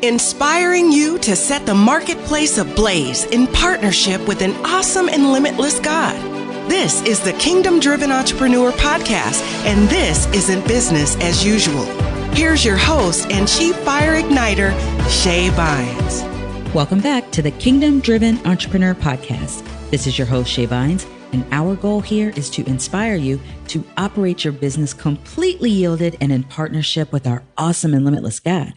inspiring you to set the marketplace ablaze in partnership with an awesome and limitless God. This is the Kingdom Driven Entrepreneur Podcast, and this isn't business as usual. Here's your host and Chief Fire Igniter, Shay Bynes. Welcome back to the Kingdom Driven Entrepreneur Podcast. This is your host, Shay Bynes, and our goal here is to inspire you to operate your business completely yielded and in partnership with our awesome and limitless God.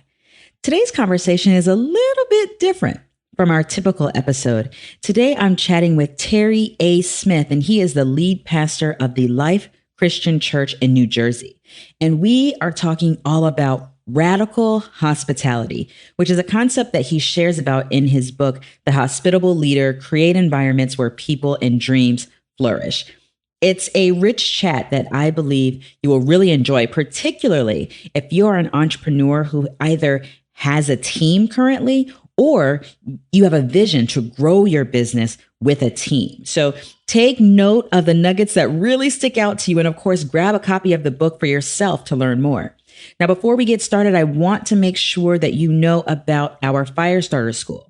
Today's conversation is a little bit different from our typical episode. Today, I'm chatting with Terry A. Smith, and he is the lead pastor of the Life Christian Church in New Jersey. And we are talking all about radical hospitality, which is a concept that he shares about in his book, The Hospitable Leader: Create Environments Where People and Dreams Flourish. It's a rich chat that I believe you will really enjoy, particularly if you are an entrepreneur who either has a team currently or you have a vision to grow your business with a team. So take note of the nuggets that really stick out to you. And of course, grab a copy of the book for yourself to learn more. Now, before we get started, I want to make sure that you know about our Firestarter School.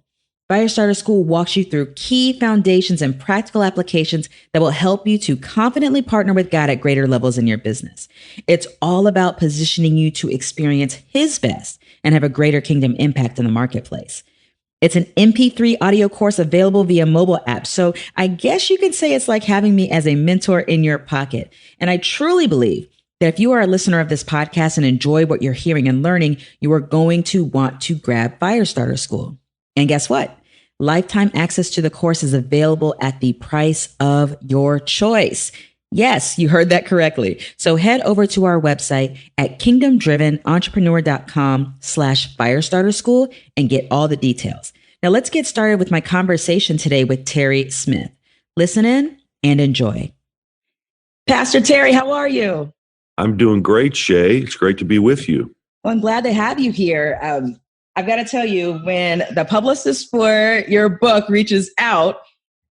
Firestarter School walks you through key foundations and practical applications that will help you to confidently partner with God at greater levels in your business. It's all about positioning you to experience His best and have a greater kingdom impact in the marketplace. It's an MP3 audio course available via mobile app. So I guess you could say it's like having me as a mentor in your pocket. And I truly believe that if you are a listener of this podcast and enjoy what you're hearing and learning, you are going to want to grab Firestarter School. And guess what? Lifetime access to the course is available at the price of your choice. Yes, you heard that correctly. So head over to our website at kingdomdrivenentrepreneur.com/Firestarter School and get all the details. Now let's get started with my conversation today with Terry Smith. Listen in and enjoy. Pastor Terry, how are you? I'm doing great, Shay. It's great to be with you. Well, I'm glad to have you here. I've got to tell you, when the publicist for your book reaches out,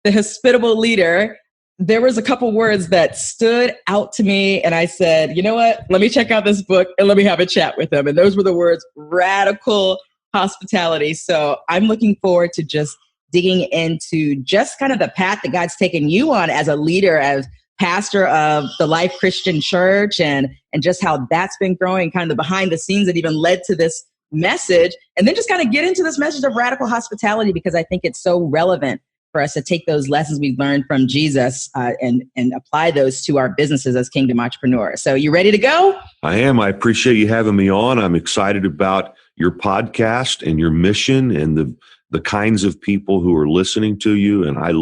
The Hospitable Leader, there was a couple words that stood out to me. And I said, you know what? Let me check out this book and let me have a chat with them. And those were the words, radical hospitality. So I'm looking forward to just digging into just kind of the path that God's taken you on as a leader, as pastor of the Life Christian Church, and just how that's been growing, kind of the behind the scenes that even led to this message. And then just kind of get into this message of radical hospitality, because I think it's so relevant for us to take those lessons we've learned from Jesus and apply those to our businesses as kingdom entrepreneurs. So you ready to go? I am. I appreciate you having me on. I'm excited about your podcast and your mission and the kinds of people who are listening to you. And I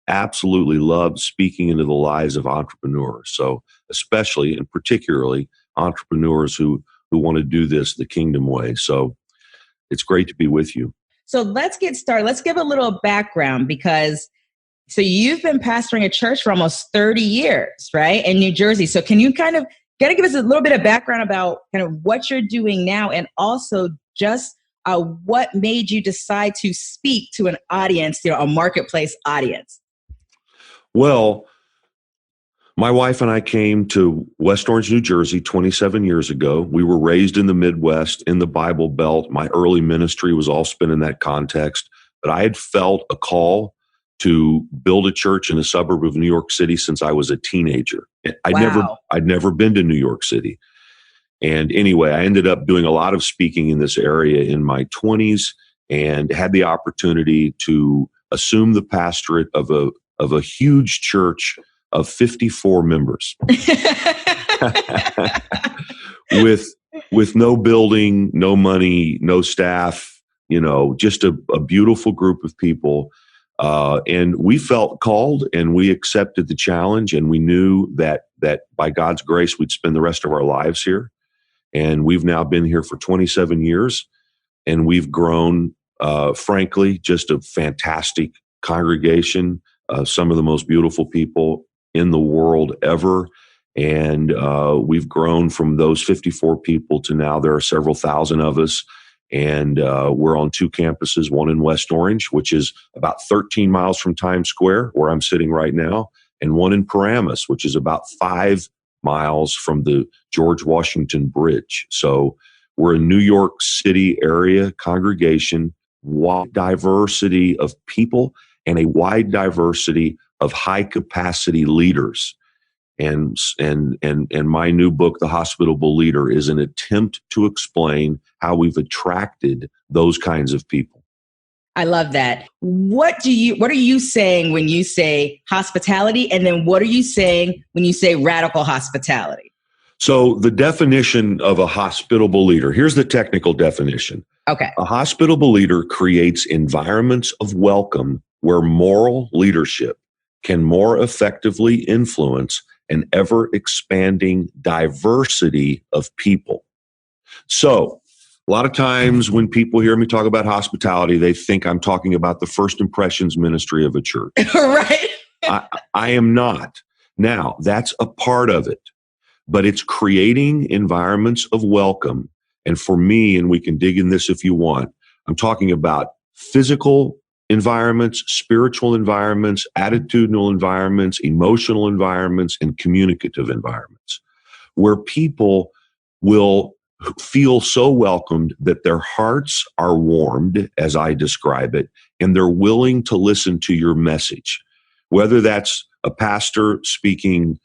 absolutely love speaking into the lives of entrepreneurs. So especially and particularly entrepreneurs who want to do this the kingdom way. So it's great to be with you. So let's get started. Let's give a little background, because you've been pastoring a church for almost 30 years, right? In New Jersey. So can you kind of give us a little bit of background about kind of what you're doing now, and also just what made you decide to speak to an audience, a marketplace audience? Well, my wife and I came to West Orange, New Jersey 27 years ago. We were raised in the Midwest, in the Bible Belt. My early ministry was all spent in that context. But I had felt a call to build a church in a suburb of New York City since I was a teenager. I'd never been to New York City. And anyway, I ended up doing a lot of speaking in this area in my 20s and had the opportunity to assume the pastorate of a huge church of 54 members with no building, no money, no staff, just a beautiful group of people. And we felt called, and we accepted the challenge, and we knew that by God's grace, we'd spend the rest of our lives here. And we've now been here for 27 years, and we've grown, frankly, just a fantastic congregation, some of the most beautiful people in the world ever. And we've grown from those 54 people to now there are several thousand of us. And we're on 2 campuses, one in West Orange, which is about 13 miles from Times Square, where I'm sitting right now, and one in Paramus, which is about 5 miles from the George Washington Bridge. So We're a New York City area congregation, wide diversity of people and a wide diversity of high capacity leaders. And my new book, The Hospitable Leader, is an attempt to explain how we've attracted those kinds of people. I love that. What are you saying when you say hospitality? And then what are you saying when you say radical hospitality? So the definition of a hospitable leader, here's the technical definition. Okay. A hospitable leader creates environments of welcome where moral leadership can more effectively influence an ever-expanding diversity of people. So a lot of times when people hear me talk about hospitality, they think I'm talking about the first impressions ministry of a church. Right. I am not. Now, that's a part of it, but it's creating environments of welcome. And for me, and we can dig in this if you want, I'm talking about physical environments, spiritual environments, attitudinal environments, emotional environments, and communicative environments where people will feel so welcomed that their hearts are warmed, as I describe it, and they're willing to listen to your message. Whether that's a pastor speaking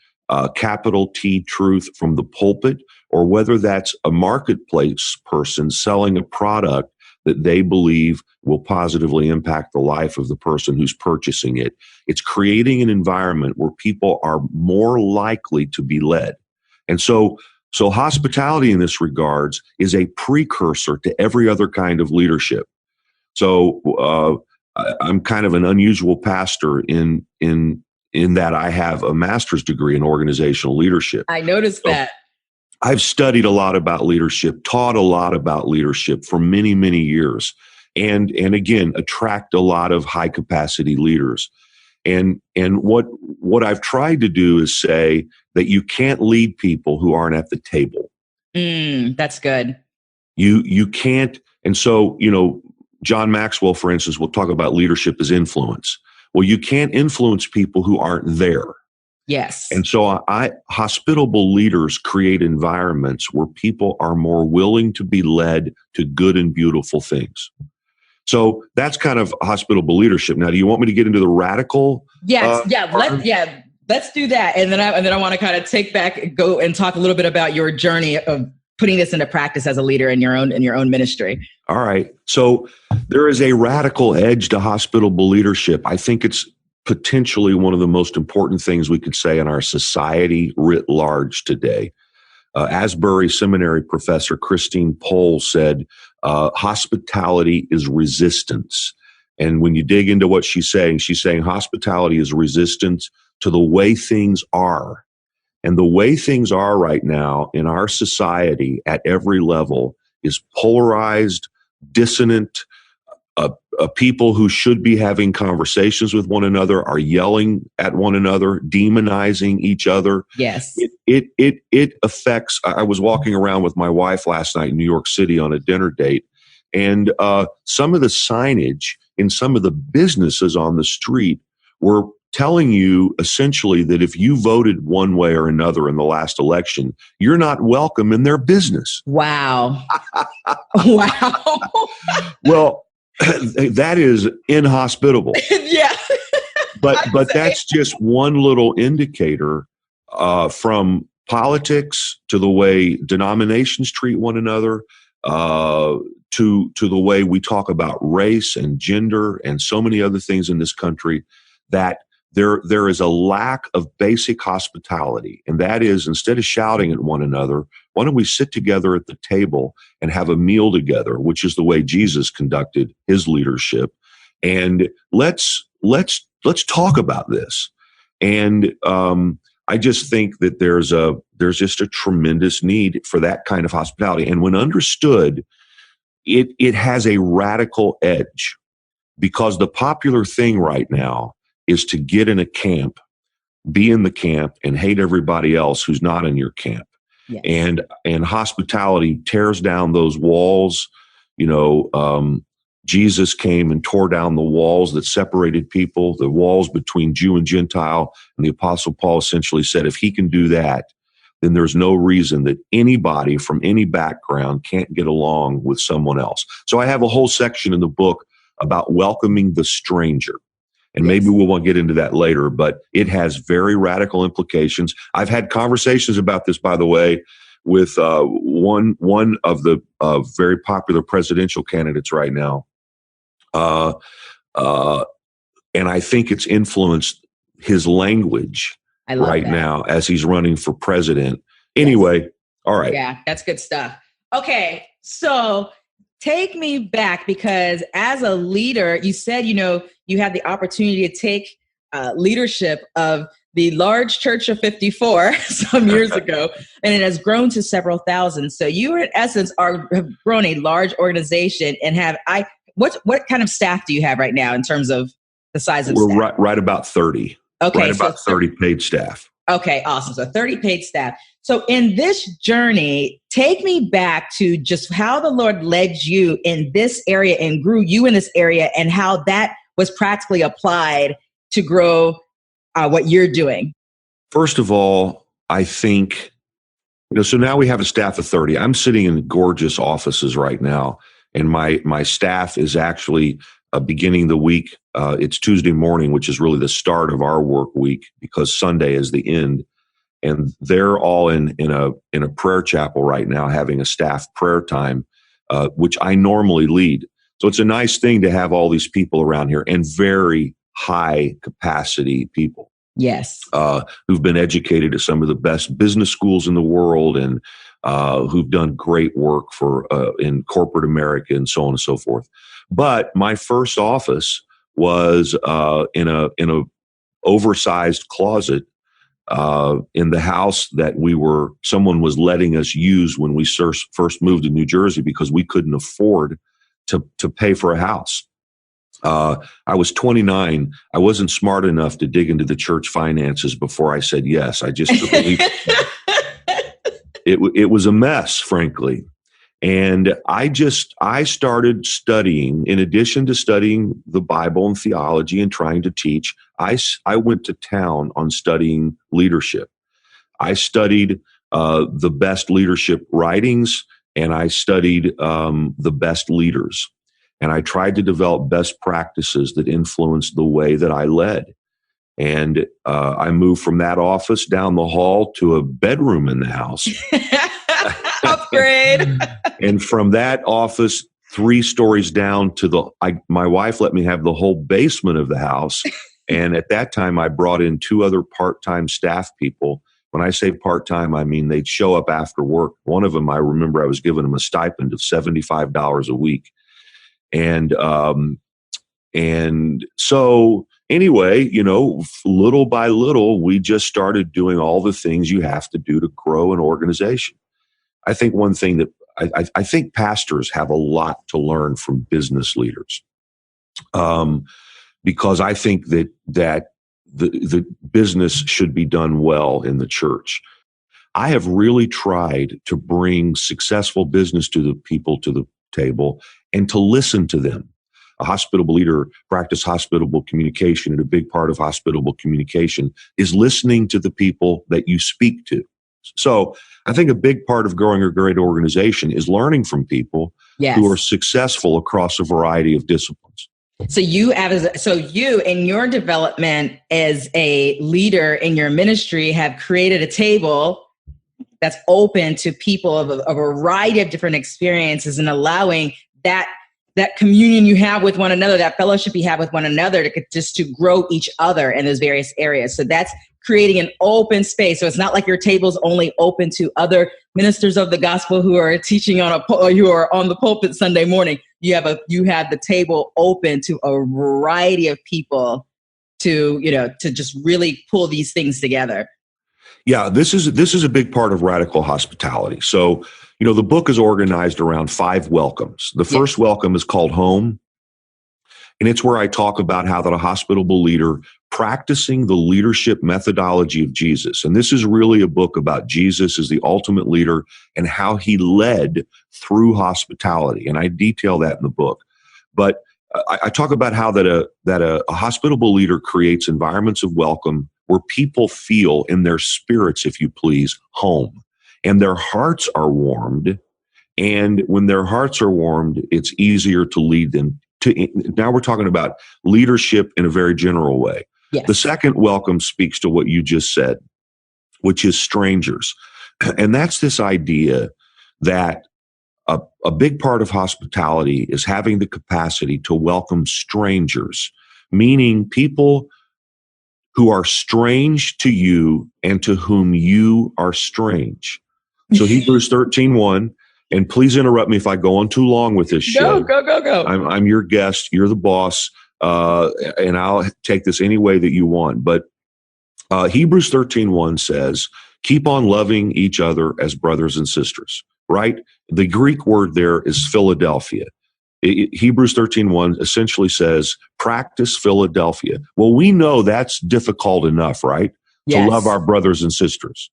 capital T truth from the pulpit, or whether that's a marketplace person selling a product that they believe will positively impact the life of the person who's purchasing it. It's creating an environment where people are more likely to be led. And so hospitality in this regards is a precursor to every other kind of leadership. So I'm kind of an unusual pastor in that I have a master's degree in organizational leadership. I noticed that. I've studied a lot about leadership, taught a lot about leadership for many, many years, and again, attract a lot of high capacity leaders. And what I've tried to do is say that you can't lead people who aren't at the table. That's good. You can't. And so, John Maxwell, for instance, will talk about leadership as influence. Well, you can't influence people who aren't there. Yes. And so hospitable leaders create environments where people are more willing to be led to good and beautiful things. So that's kind of hospitable leadership. Now, do you want me to get into the radical? Yes. Let's do that. And then I want to kind of go and talk a little bit about your journey of putting this into practice as a leader in your own ministry. All right. So there is a radical edge to hospitable leadership. I think it's potentially one of the most important things we could say in our society writ large today. Asbury Seminary professor Christine Pohl said, hospitality is resistance. And when you dig into what she's saying hospitality is resistance to the way things are. And the way things are right now in our society at every level is polarized, dissonant. People who should be having conversations with one another are yelling at one another, demonizing each other. Yes. It affects. I was walking around with my wife last night in New York City on a dinner date, and some of the signage in some of the businesses on the street were telling you essentially that if you voted one way or another in the last election, you're not welcome in their business. Wow. Wow. Well, that is inhospitable. Yeah. But that's just one little indicator from politics to the way denominations treat one another, to the way we talk about race and gender and so many other things in this country, that there is a lack of basic hospitality. And that is, instead of shouting at one another, why don't we sit together at the table and have a meal together, which is the way Jesus conducted his leadership. And let's talk about this. And I just think that there's just a tremendous need for that kind of hospitality. And when understood, it has a radical edge, because the popular thing right now is to get in a camp, be in the camp, and hate everybody else who's not in your camp. Yes. And hospitality tears down those walls. Jesus came and tore down the walls that separated people, the walls between Jew and Gentile. And the Apostle Paul essentially said, if he can do that, then there's no reason that anybody from any background can't get along with someone else. So I have a whole section in the book about welcoming the stranger. And maybe we won't get into that later, but it has very radical implications. I've had conversations about this, by the way, with one of the very popular presidential candidates right now. And I think it's influenced his language now as he's running for president. Anyway, all right. Yeah, that's good stuff. Okay, so take me back, because as a leader, you said, you had the opportunity to take leadership of the large church of 54 some years ago, and it has grown to several thousand. So you, in essence, have grown a large organization and what kind of staff do you have right now in terms of the size of staff? We're right about 30. Okay. Right about 30 paid staff. Okay, awesome. So 30 paid staff. So in this journey, take me back to just how the Lord led you in this area and grew you in this area, and how that was practically applied to grow what you're doing. First of all, I think, so now we have a staff of 30. I'm sitting in gorgeous offices right now, and my staff is actually beginning the week. It's Tuesday morning, which is really the start of our work week, because Sunday is the end. And they're all in a prayer chapel right now, having a staff prayer time, which I normally lead. So it's a nice thing to have all these people around here, and very high capacity people. Yes. Who've been educated at some of the best business schools in the world, and who've done great work in corporate America and so on and so forth. But my first office was in a oversized closet in the house that someone was letting us use when we first moved to New Jersey, because we couldn't afford to pay for a house. I was 29. I wasn't smart enough to dig into the church finances before I said yes. I just believed it was a mess, frankly. And I started studying, in addition to studying the Bible and theology and trying to teach, I went to town on studying leadership. I studied the best leadership writings, and I studied the best leaders. And I tried to develop best practices that influenced the way that I led. And I moved from that office down the hall to a bedroom in the house. Upgrade. And from that office, 3 stories down to my wife let me have the whole basement of the house. And at that time, I brought in 2 other part-time staff people. When I say part-time, I mean they'd show up after work. One of them, I remember I was giving them a stipend of $75 a week. And so anyway, little by little, we just started doing all the things you have to do to grow an organization. I think one thing that I think pastors have a lot to learn from business leaders, because I think that the business should be done well in the church. I have really tried to bring successful business to the people to the table and to listen to them. A hospitable leader practice hospitable communication, and a big part of hospitable communication is listening to the people that you speak to. So I think a big part of growing a great organization is learning from people who are successful across a variety of disciplines. So you in your development as a leader in your ministry have created a table that's open to people of a variety of different experiences, and allowing that communion you have with one another, that fellowship you have with one another, to grow each other in those various areas. So that's creating an open space. So it's not like your table's only open to other ministers of the gospel who are teaching who are on the pulpit Sunday morning. You have the table open to a variety of people to just really pull these things together. Yeah, this is a big part of radical hospitality. So, the book is organized around 5 welcomes. The first welcome is called home. And it's where I talk about how that a hospitable leader practicing the leadership methodology of Jesus. And this is really a book about Jesus as the ultimate leader and how he led through hospitality. And I detail that in the book. But I talk about how that a hospitable leader creates environments of welcome where people feel in their spirits, if you please, home, and their hearts are warmed. And when their hearts are warmed, it's easier to lead them to. Now we're talking about leadership in a very general way. Yes. The second welcome speaks to what you just said, which is strangers. And that's this idea that a big part of hospitality is having the capacity to welcome strangers, meaning people who are strange to you and to whom you are strange. So Hebrews 13:1, and please interrupt me if I go on too long with this show. Go. I'm your guest. You're the boss. And I'll take this any way that you want. But Hebrews 13:1 says, keep on loving each other as brothers and sisters, right? The Greek word there is Philadelphia. Hebrews 13:1 essentially says, practice Philadelphia. Well, we know that's difficult enough, right? Yes. To love our brothers and sisters,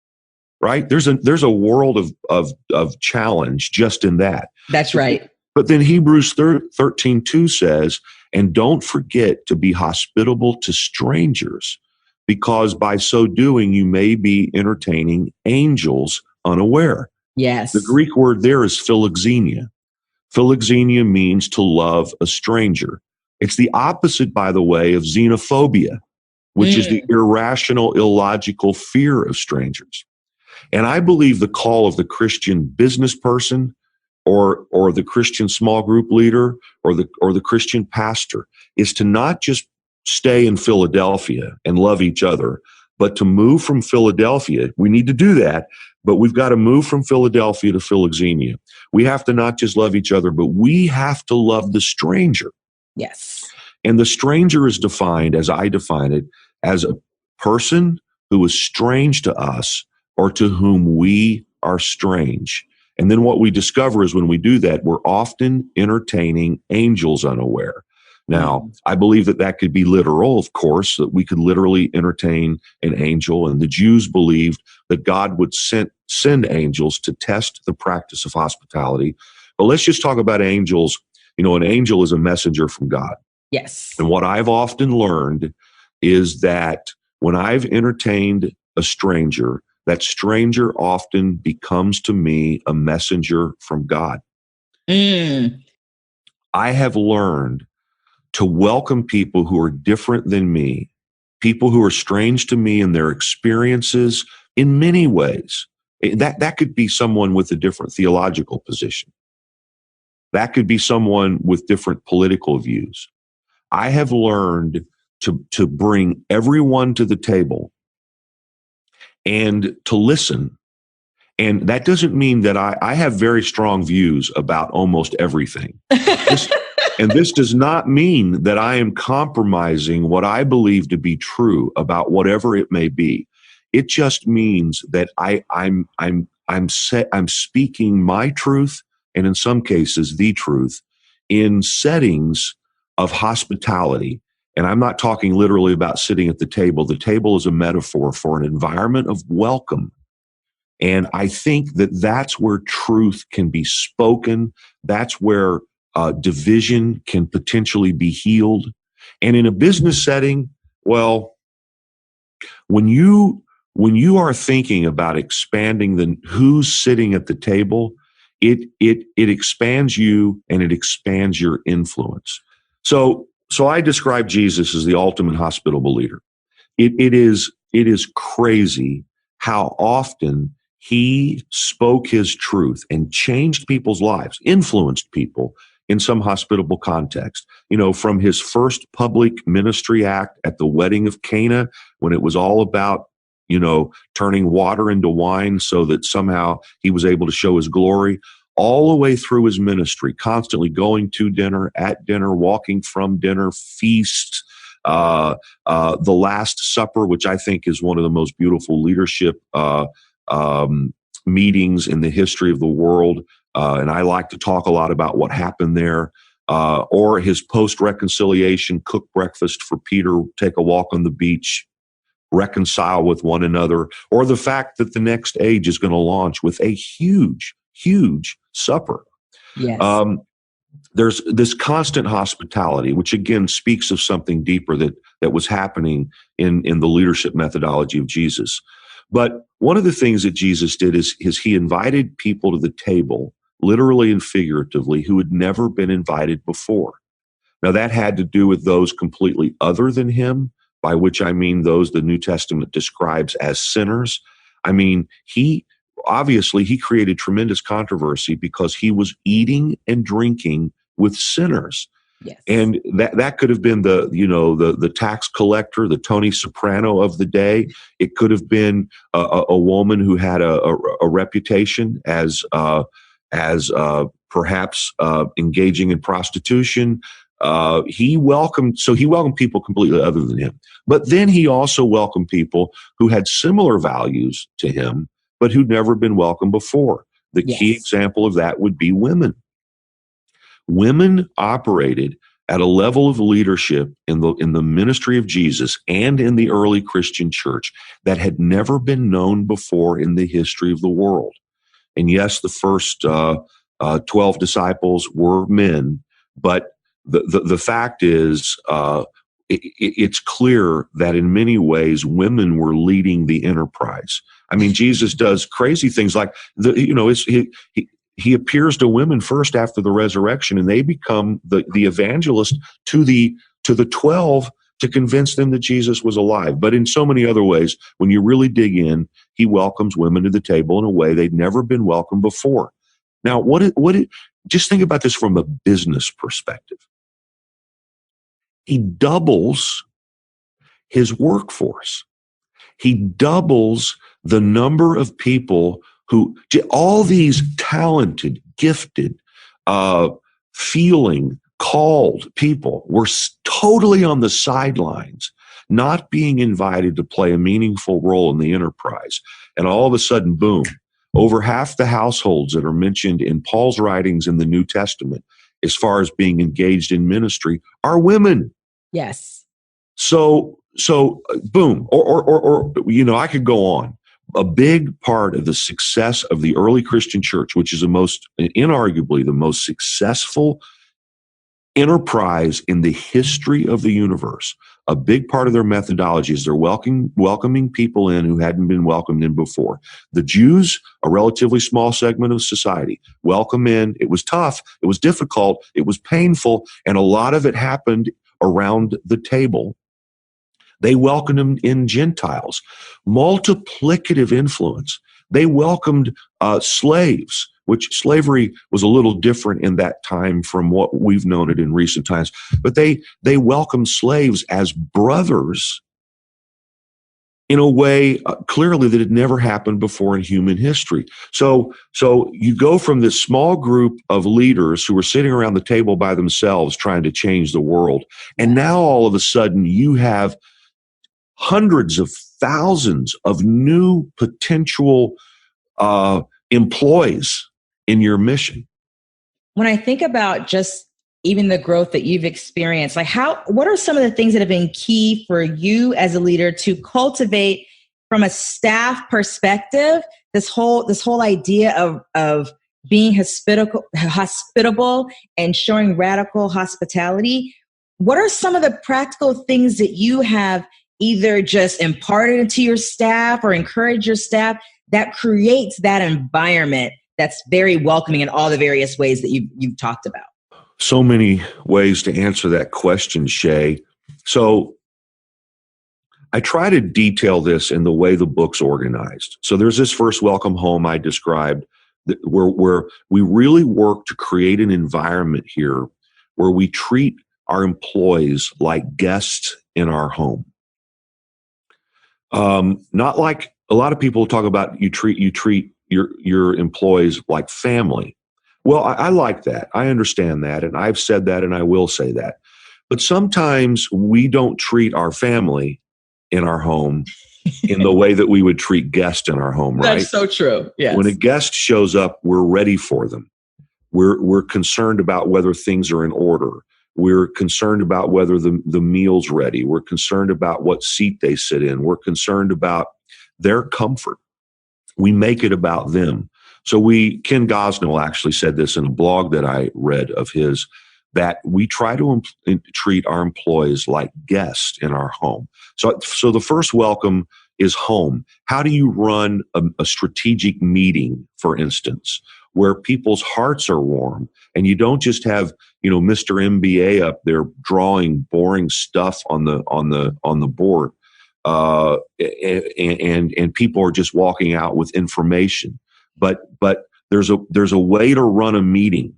right? There's a world of challenge just in that. That's right. But then Hebrews 13:2 says, and don't forget to be hospitable to strangers, because by so doing, you may be entertaining angels unaware. Yes. The Greek word there is philoxenia. Philoxenia means to love a stranger. It's the opposite, by the way, of xenophobia, which is the irrational, illogical fear of strangers. And I believe the call of the Christian business person or the Christian small group leader or the Christian pastor is to not just stay in Philadelphia and love each other, but to move from Philadelphia. We need to do that, but we've got to move from Philadelphia to philoxenia. We have to not just love each other, but we have to love the stranger. Yes. And the stranger is defined, as I define it, as a person who is strange to us or to whom we are strange. And then what we discover is when we do that, we're often entertaining angels unaware. Now, I believe that could be literal, of course, that we could literally entertain an angel. And the Jews believed that God would send angels to test the practice of hospitality. But let's just talk about angels. You know, an angel is a messenger from God. Yes. And what I've often learned is that when I've entertained a stranger, that stranger often becomes to me a messenger from God. I have learned to welcome people who are different than me, people who are strange to me in their experiences in many ways. That could be someone with a different theological position. That could be someone with different political views. I have learned to bring everyone to the table and to listen. And that doesn't mean that I have very strong views about almost everything. And this does not mean that I am compromising what I believe to be true about whatever it may be. It just means that I'm speaking my truth, and in some cases the truth, in settings of hospitality. And I'm not talking literally about sitting at the table. The table is a metaphor for an environment of welcome. And I think that that's where truth can be spoken. That's where division can potentially be healed. And in a business setting, well, when you are thinking about expanding who's sitting at the table, it expands you and it expands your influence. So I describe Jesus as the ultimate hospitable leader. It is crazy how often he spoke his truth and changed people's lives, influenced people in some hospitable context. You know, from his first public ministry act at the wedding of Cana, when it was all about, you know, turning water into wine so that somehow he was able to show his glory, all the way through his ministry, constantly going to dinner, at dinner, walking from dinner, feasts, the Last Supper, which I think is one of the most beautiful leadership meetings in the history of the world. And I like to talk a lot about what happened there. Or his post-reconciliation, cook breakfast for Peter, take a walk on the beach, reconcile with one another, or the fact that the next age is going to launch with a huge, huge supper. Yes. there's this constant hospitality, which again speaks of something deeper that was happening in the leadership methodology of Jesus. But one of the things that Jesus did is he invited people to the table, literally and figuratively, who had never been invited before. Now, that had to do with those completely other than him, by which I mean those the New Testament describes as sinners. I mean, he created tremendous controversy because he was eating and drinking with sinners. Yes. And that could have been the tax collector, the Tony Soprano of the day. It could have been a woman who had a reputation as perhaps engaging in prostitution. He welcomed people completely other than him. But then he also welcomed people who had similar values to him, but who'd never been welcomed before. The key example of that would be women. Women operated at a level of leadership in the ministry of Jesus and in the early Christian church that had never been known before in the history of the world. And yes, the first 12 disciples were men, but the fact is, it's clear that in many ways women were leading the enterprise. I mean, Jesus does crazy things like he appears to women first after the resurrection, and they become the evangelist to the 12 to convince them that Jesus was alive. But in so many other ways, when you really dig in, he welcomes women to the table in a way they'd never been welcomed before. Now, just think about this from a business perspective. He doubles his workforce. He doubles the number of people all these talented, gifted, feeling, called people were totally on the sidelines, not being invited to play a meaningful role in the enterprise. And all of a sudden, boom, over half the households that are mentioned in Paul's writings in the New Testament, as far as being engaged in ministry, are women. Yes. So boom, or I could go on. A big part of the success of the early Christian church, which is inarguably the most successful enterprise in the history of the universe, a big part of their methodology is they're welcoming people in who hadn't been welcomed in before. The Jews, a relatively small segment of society, welcome in. It was tough. It was difficult. It was painful. And a lot of it happened around the table. They welcomed in Gentiles, multiplicative influence. They welcomed slaves, which slavery was a little different in that time from what we've known it in recent times. But they welcomed slaves as brothers in a way clearly that had never happened before in human history. So you go from this small group of leaders who were sitting around the table by themselves trying to change the world, and now all of a sudden you have hundreds of thousands of new potential employees in your mission. When I think about just even the growth that you've experienced, what are some of the things that have been key for you as a leader to cultivate from a staff perspective, this whole idea of being hospitable and showing radical hospitality? What are some of the practical things that you have either just imparted into your staff or encourage your staff that creates that environment that's very welcoming in all the various ways that you've talked about? So many ways to answer that question, Shay. So I try to detail this in the way the book's organized. So there's this first welcome home I described where we really work to create an environment here where we treat our employees like guests in our home. Not like a lot of people talk about you treat your employees like family. Well, I like that. I understand that. And I've said that and I will say that. But sometimes we don't treat our family in our home in the way that we would treat guests in our home, right? That's so true. Yes. When a guest shows up, we're ready for them. We're concerned about whether things are in order. We're concerned about whether the meal's ready. We're concerned about what seat they sit in. We're concerned about their comfort. We make it about them. So Ken Gosnell actually said this in a blog that I read of his, that we try to treat our employees like guests in our home. So the first welcome is home. How do you run a strategic meeting, for instance, where people's hearts are warm and you don't just have, Mr. MBA up there drawing boring stuff on the board, and people are just walking out with information. But there's a way to run a meeting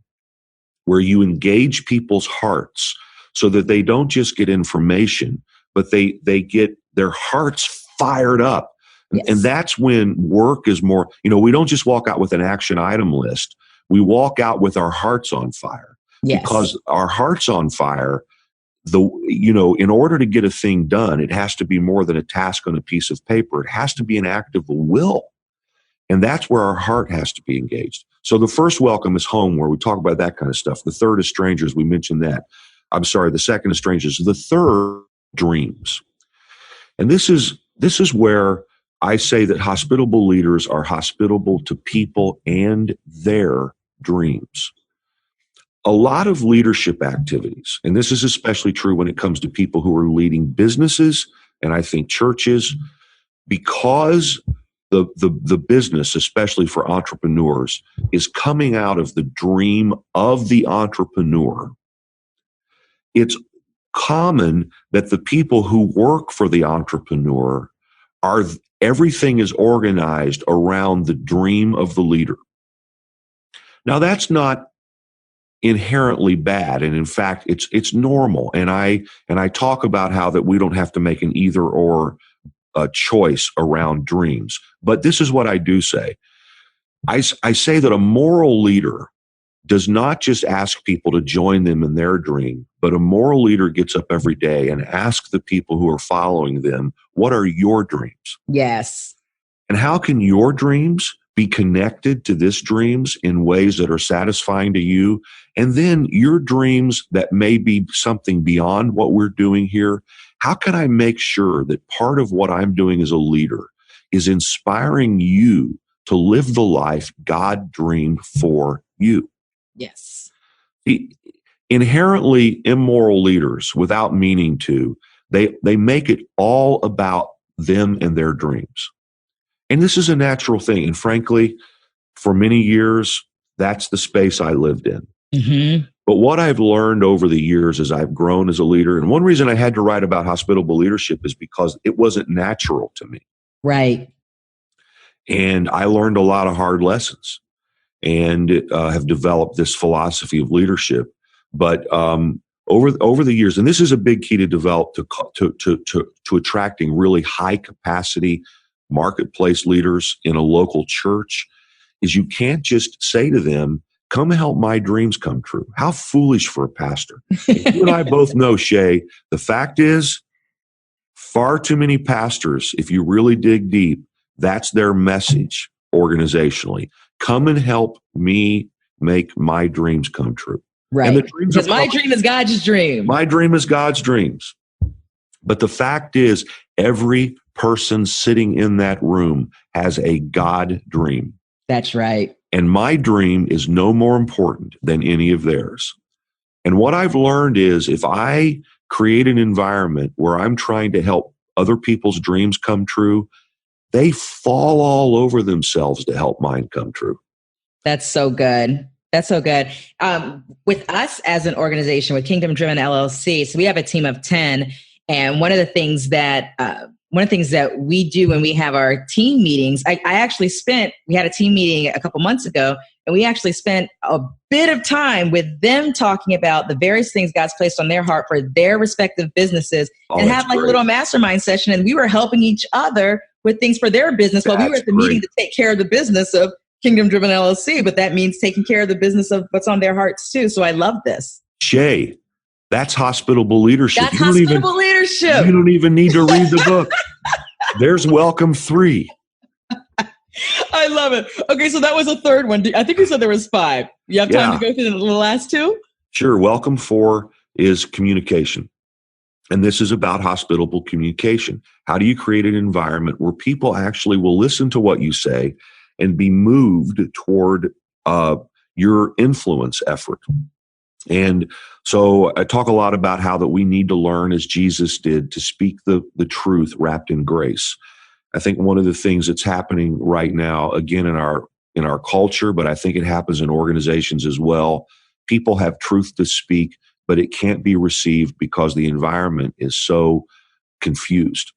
where you engage people's hearts so that they don't just get information, but they get their hearts fired up. Yes. And that's when work is more, we don't just walk out with an action item list. We walk out with our hearts on fire. Yes. Because our heart's on fire, in order to get a thing done, it has to be more than a task on a piece of paper. It has to be an act of the will. And that's where our heart has to be engaged. So the first welcome is home, where we talk about that kind of stuff. The third is strangers. We mentioned that. The second is strangers. The third, dreams. And this is where I say that hospitable leaders are hospitable to people and their dreams. A lot of leadership activities, and this is especially true when it comes to people who are leading businesses and I think churches, because the business, especially for entrepreneurs, is coming out of the dream of the entrepreneur. It's common that the people who work for the entrepreneur everything is organized around the dream of the leader. Now, that's not inherently bad, and in fact, it's normal. And I talk about how that we don't have to make an either or choice around dreams. But this is what I do say. I say that a moral leader does not just ask people to join them in their dream, but a moral leader gets up every day and asks the people who are following them, what are your dreams? Yes. And how can your dreams be connected to this dreams in ways that are satisfying to you? And then your dreams that may be something beyond what we're doing here. How can I make sure that part of what I'm doing as a leader is inspiring you to live the life God dreamed for you? Yes. Inherently immoral leaders, without meaning to, they make it all about them and their dreams. And this is a natural thing. And frankly, for many years, that's the space I lived in. Mm-hmm. But what I've learned over the years as I've grown as a leader, and one reason I had to write about hospitable leadership is because it wasn't natural to me. Right. And I learned a lot of hard lessons and have developed this philosophy of leadership. But over the years, and this is a big key to develop to attracting really high capacity marketplace leaders in a local church, is you can't just say to them, come help my dreams come true. How foolish for a pastor. You and I both know, Shay, the fact is, far too many pastors, if you really dig deep, that's their message organizationally. Come and help me make my dreams come true. Right. And the dreams because my dream is God's dream. My dream is God's dreams. But the fact is, every person sitting in that room has a God dream. That's right. And my dream is no more important than any of theirs. And what I've learned is, if I create an environment where I'm trying to help other people's dreams come true, they fall all over themselves to help mine come true. That's so good. That's so good. With us as an organization, with Kingdom Driven LLC, so we have a team of 10. And one of the things that we do when we have our team meetings, we had a team meeting a couple months ago, and we actually spent a bit of time with them talking about the various things God's placed on their heart for their respective businesses, and have like a little mastermind session. And we were helping each other with things for their business while we were at the meeting to take care of the business of Kingdom Driven LLC. But that means taking care of the business of what's on their hearts too. So I love this. Shay, that's hospitable leadership. That's hospitable leadership. You don't even need to read the book. There's welcome 3. I love it. Okay, so that was a third one. I think you said there was 5. You have time to go through the last 2? Sure. Welcome 4 is communication. And this is about hospitable communication. How do you create an environment where people actually will listen to what you say and be moved toward your influence effort. And so I talk a lot about how that we need to learn, as Jesus did, to speak the truth wrapped in grace. I think one of the things that's happening right now, again, in our culture, but I think it happens in organizations as well. People have truth to speak, but it can't be received because the environment is so confused.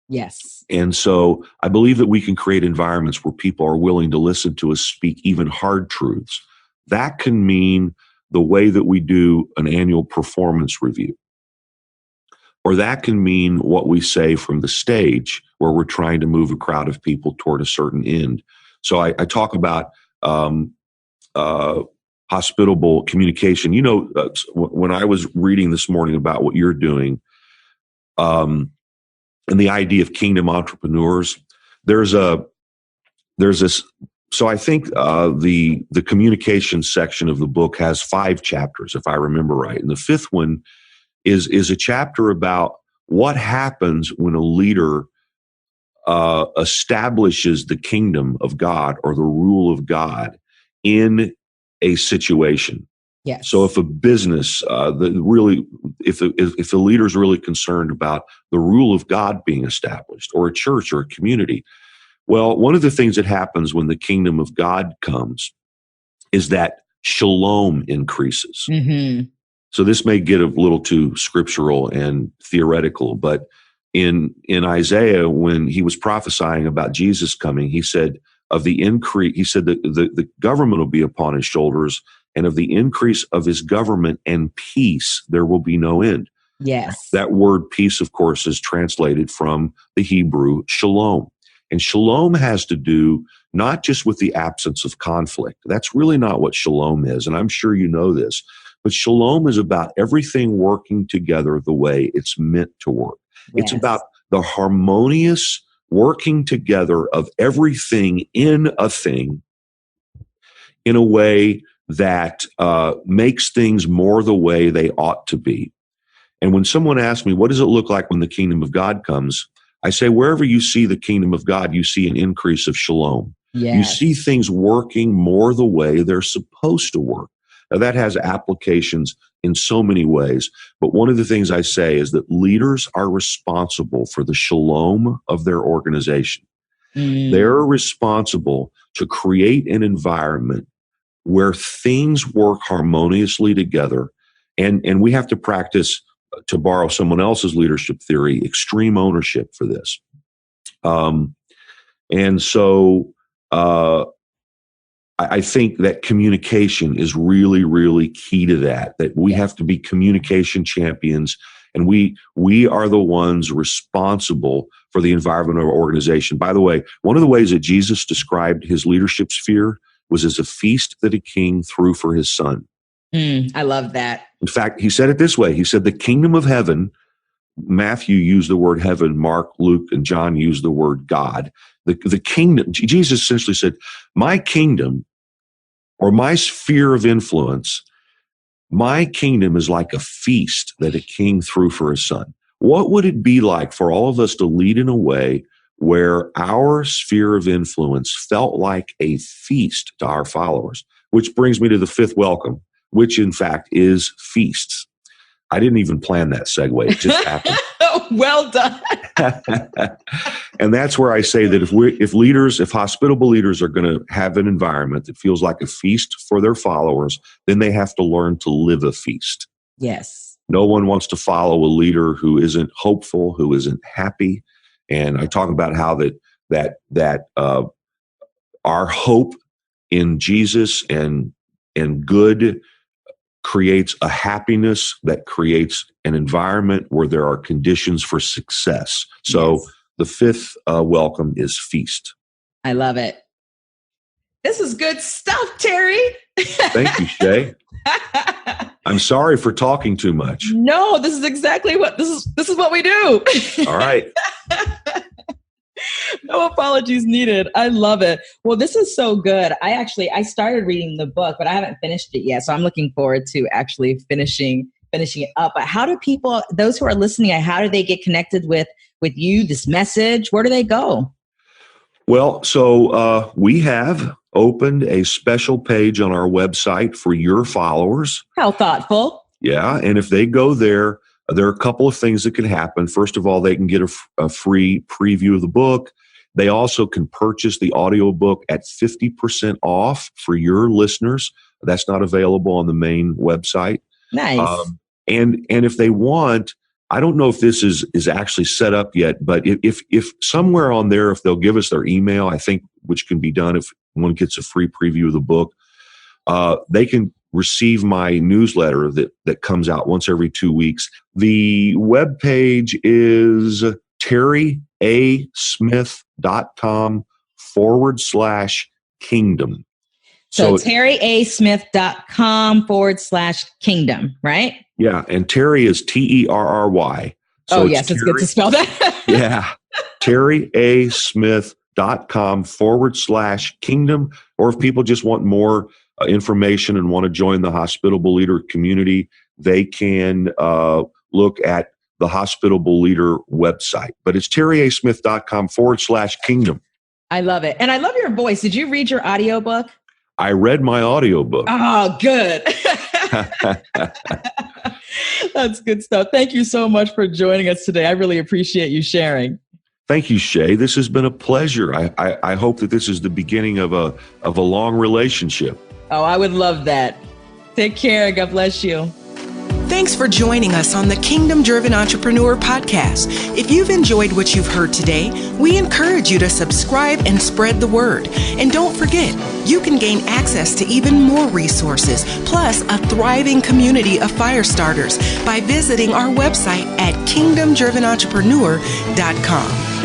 Yes. And so I believe that we can create environments where people are willing to listen to us speak even hard truths. That can mean the way that we do an annual performance review. Or that can mean what we say from the stage where we're trying to move a crowd of people toward a certain end. So I talk about hospitable communication. When I was reading this morning about what you're doing, and the idea of kingdom entrepreneurs, there's this. So I think the communication section of the book has 5 chapters, if I remember right, and the 5th one is a chapter about what happens when a leader establishes the kingdom of God or the rule of God in a situation. Yes. So if a business, if the leader is really concerned about the rule of God being established, or a church or a community, well, one of the things that happens when the kingdom of God comes is that shalom increases. Mm-hmm. So this may get a little too scriptural and theoretical, but in Isaiah, when he was prophesying about Jesus coming, he said of the increase, he said that the government will be upon his shoulders, and of the increase of his government and peace, there will be no end. Yes. That word peace, of course, is translated from the Hebrew shalom. And shalom has to do not just with the absence of conflict. That's really not what shalom is, and I'm sure you know this. But shalom is about everything working together the way it's meant to work. Yes. It's about the harmonious working together of everything in a thing in a way that makes things more the way they ought to be. And when someone asks me, what does it look like when the kingdom of God comes? I say, wherever you see the kingdom of God, you see an increase of shalom. Yes. You see things working more the way they're supposed to work. Now, that has applications in so many ways. But one of the things I say is that leaders are responsible for the shalom of their organization. They're responsible to create an environment where things work harmoniously together. And we have to practice, to borrow someone else's leadership theory, extreme ownership for this. And so I think that communication is really, really key to that we have to be communication champions, and we are the ones responsible for the environment of our organization. By the way, one of the ways that Jesus described his leadership sphere was as a feast that a king threw for his son. I love that. In fact, he said it this way. He said, the kingdom of heaven, Matthew used the word heaven, Mark, Luke, and John used the word God. The kingdom, Jesus essentially said, my kingdom, or my sphere of influence, my kingdom is like a feast that a king threw for his son. What would it be like for all of us to lead in a way where our sphere of influence felt like a feast to our followers? Which brings me to the 5th welcome, which in fact is feasts. I didn't even plan that segue. It just happened. Well done. And that's where I say that if hospitable leaders are going to have an environment that feels like a feast for their followers, then they have to learn to live a feast. Yes. No one wants to follow a leader who isn't hopeful, who isn't happy. And I talk about how that our hope in Jesus and good creates a happiness that creates an environment where there are conditions for success. So the 5th welcome is feast. I love it. This is good stuff, Terry. Thank you, Shay. I'm sorry for talking too much. No, this is exactly what this is what we do. All right. No apologies needed. I love it. Well, this is so good. I started reading the book, but I haven't finished it yet. So I'm looking forward to actually finishing it up. But how do people, those who are listening, how do they get connected with you, this message? Where do they go? Well, so we have opened a special page on our website for your followers. How thoughtful. Yeah. And if they go there are a couple of things that can happen. First of all, they can get a free preview of the book. They also can purchase the audiobook at 50% off for your listeners. That's not available on the main website. Nice. And if they want, I don't know if this is actually set up yet, but if somewhere on there, if they'll give us their email, I think, which can be done if one gets a free preview of the book, they can receive my newsletter that comes out once every 2 weeks. The webpage is terryasmith.com/kingdom. So terryasmith.com/kingdom, right? Yeah. And Terry is Terry. So yes, it's good to spell that. Yeah. terryasmith.com/kingdom. Or if people just want more information and want to join the Hospitable Leader community, they can look at the Hospitable Leader website. But it's terryasmith.com/kingdom. I love it. And I love your voice. Did you read your audiobook? I read my audiobook. Oh, good. That's good stuff. Thank you so much for joining us today. I really appreciate you sharing. Thank you, Shay. This has been a pleasure. I hope that this is the beginning of a long relationship. Oh, I would love that. Take care. God bless you. Thanks for joining us on the Kingdom Driven Entrepreneur Podcast. If you've enjoyed what you've heard today, we encourage you to subscribe and spread the word. And don't forget, you can gain access to even more resources, plus a thriving community of fire starters by visiting our website at kingdomdrivenentrepreneur.com.